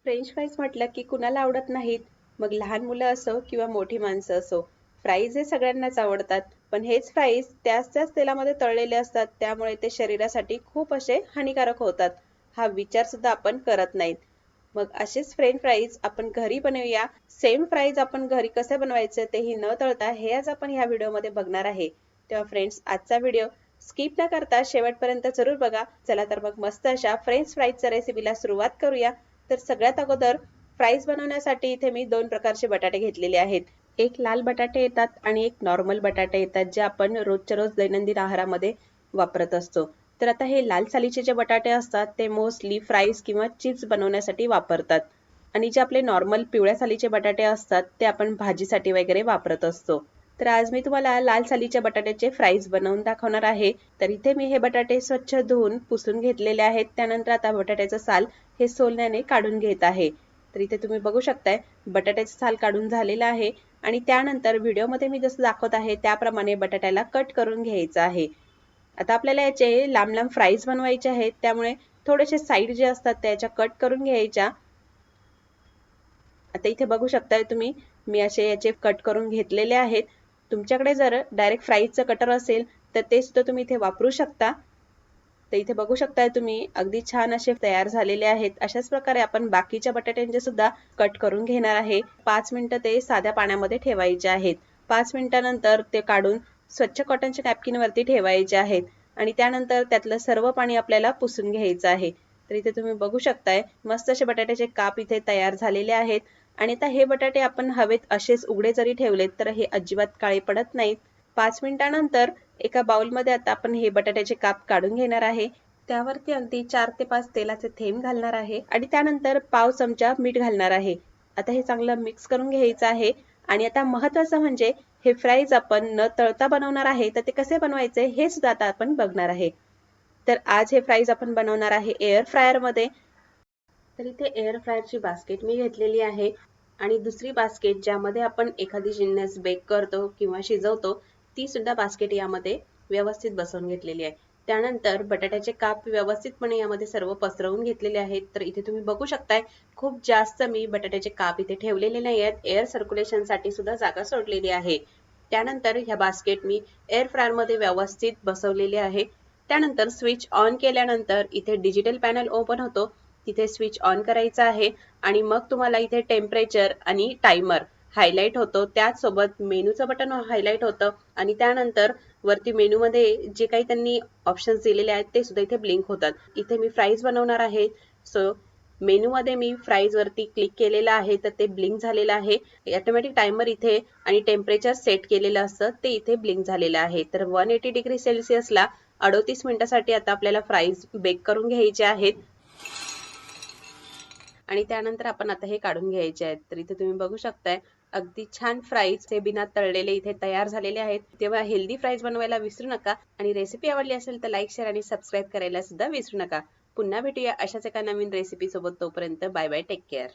French fries म्हटलं की कुणाला आवडत नाहीत. मग लहान मुलं असो किंवा मोठी माणसं असो, फ्राईज हे सगळ्यांनाच आवडतात. पण हेच फ्राईज त्याच तेलामध्ये तळलेले असतात, त्यामुळे ते शरीरासाठी खूप असे हानिकारक होतात. हा विचार सुद्धा आपण करत नाहीत. मग असेच फ्रेंच फ्राईज आपण घरी बनवूया. सेम फ्राईज आपण घरी कसे बनवायचे तेही न तळता हे आज आपण ह्या व्हिडिओमध्ये बघणार आहे. तेव्हा फ्रेंड्स, आजचा व्हिडिओ स्किप न करता शेवटपर्यंत जरूर बघा. चला तर मग मस्त अशा फ्रेंच फ्राईजच्या रेसिपीला सुरुवात करूया. तर सगळ्यात अगोदर फ्राईज बनवण्यासाठी इथे मी दोन प्रकारचे बटाटे घेतलेले आहेत. एक लाल बटाटे येतात आणि एक नॉर्मल बटाटे येतात, जे आपण रोजच्या रोज दैनंदिन आहारामध्ये वापरत असतो. तर आता हे लाल सालीचे जे बटाटे असतात ते मोस्टली फ्राईज किंवा चिप्स बनवण्यासाठी वापरतात. आणि जे आपले नॉर्मल पिवळ्या सालीचे बटाटे असतात ते आपण भाजीसाठी वगैरे वापरत असतो. तर आज मी तुम्हाला लाल सालीच्या बटाट्याचे फ्राईज बनवून दाखवणार आहे. तर इथे मी हे बटाटे स्वच्छ धुवून पुसून घेतलेले आहेत. त्यानंतर आता बटाट्याचं साल हे सोलण्याने काढून घेत आहे. तर इथे तुम्ही बघू शकताय बटाट्याचं साल काढून झालेलं आहे. आणि त्यानंतर व्हिडिओमध्ये मी जसं दाखवत आहे त्याप्रमाणे बटाट्याला कट करून घ्यायचं आहे. आता आपल्याला याचे लांब लांब फ्राईज बनवायचे आहेत, त्यामुळे थोडेसे साईड जे असतात त्याच्या कट करून घ्यायच्या. आता इथे बघू शकताय तुम्ही, मी असे याचे कट करून घेतलेले आहेत. तुमच्याकडे जर डायरेक्ट फ्राईजचं कटर असेल तर ते सुद्धा तुम्ही इथे वापरू शकता. तर इथे बघू शकताय तुम्ही, अगदी छान असे तयार झालेले आहेत. अशाच प्रकारे आपण बाकीच्या बटाट्यांचे सुद्धा कट करून घेणार आहे. 5 मिनिटं ते साध्या पाण्यामध्ये ठेवायचे आहेत. 5 मिनिटानंतर ते काढून स्वच्छ कॉटनच्या नॅपकिनवरती ठेवायचे आहेत. आणि त्यानंतर त्यातलं सर्व पाणी आपल्याला पुसून घ्यायचं आहे. तर इथे तुम्ही बघू शकताय मस्त असे बटाट्याचे काप इथे तयार झालेले आहेत. आणि आता हे बटाटे आपण हवेत असेच उघडे जरी ठेवलेत तर हे अजिबात काळे पडत नाहीत. 5 मिनिटानंतर एका बाउलमध्ये आता आपण हे बटाट्याचे काप काढून घेणार आहे. त्यावरती अगदी 4 ते 5 तेलाचे थेंब घालणार आहे आणि त्यानंतर पाव चमचा मीठ घालणार आहे. आता हे चांगलं मिक्स करून घ्यायचं आहे. आणि आता महत्त्वाचं म्हणजे हे फ्राईज आपण न तळता बनवणार आहे, तर ते कसे बनवायचे हे सुद्धा आता आपण बघणार आहे. तर आज हे फ्राईज आपण बनवणार आहे एअर फ्रायरमध्ये. तर इथे एअर फ्रायरची बास्केट मी घेतलेली आहे आणि दुसरी बास्केट ज्यामध्ये आपण एखादी जिन्नस बेक करतो किंवा शिजवतो ती सुद्धा बास्केट यामध्ये व्यवस्थित बसवून घेतलेली आहे. त्यानंतर बटाट्याचे काप व्यवस्थितपणे यामध्ये सर्व पसरवून घेतलेले आहेत. तर इथे तुम्ही बघू शकताय खूप जास्त मी बटाट्याचे काप इथे ठेवलेले नाही आहेत. एअर सर्क्युलेशनसाठी सुद्धा जागा सोडलेली आहे. त्यानंतर ह्या बास्केट मी एअर फ्रायरमध्ये व्यवस्थित बसवलेली आहे. त्यानंतर स्विच ऑन केल्यानंतर इथे डिजिटल पॅनल ओपन होतो, तिथे स्विच ऑन करायचा आहे. आणि मग तुम्हाला इथे टेम्परेचर आणि टायमर हायलाइट होतो, त्याचसोबत मेनूचं बटन हायलाइट होतं. आणि त्यानंतर वरती मेनूमध्ये जे काही त्यांनी ऑप्शन्स दिलेले आहेत ते सुद्धा इथे ब्लिंक होतात. इथे मी फ्राईज बनवणार आहे, सो मेनूमध्ये मी फ्राईज वरती क्लिक केलेलं आहे तर ते ब्लिंक झालेलं आहे. ऑटोमॅटिक टायमर इथे आणि टेम्परेचर सेट केलेलं असतं ते इथे ब्लिंक झालेलं आहे. तर 180 डिग्री सेल्सिअसला 38 मिनिटासाठी आता आपल्याला फ्राईज बेक करून घ्यायचे आहेत. आणि त्यानंतर आपण आता हे काढून घ्यायचे आहेत. तर इथे तुम्ही बघू शकताय अगदी छान फ्राईज हे बिना तळलेले इथे तयार झालेले आहेत. तेव्हा हेल्दी फ्राईज बनवायला विसरू नका. आणि रेसिपी आवडली असेल तर लाईक, शेअर आणि सबस्क्राईब करायला सुद्धा विसरू नका. पुन्हा भेटूया अशाच एका नवीन रेसिपी सोबत. तोपर्यंत बाय बाय, टेक केअर.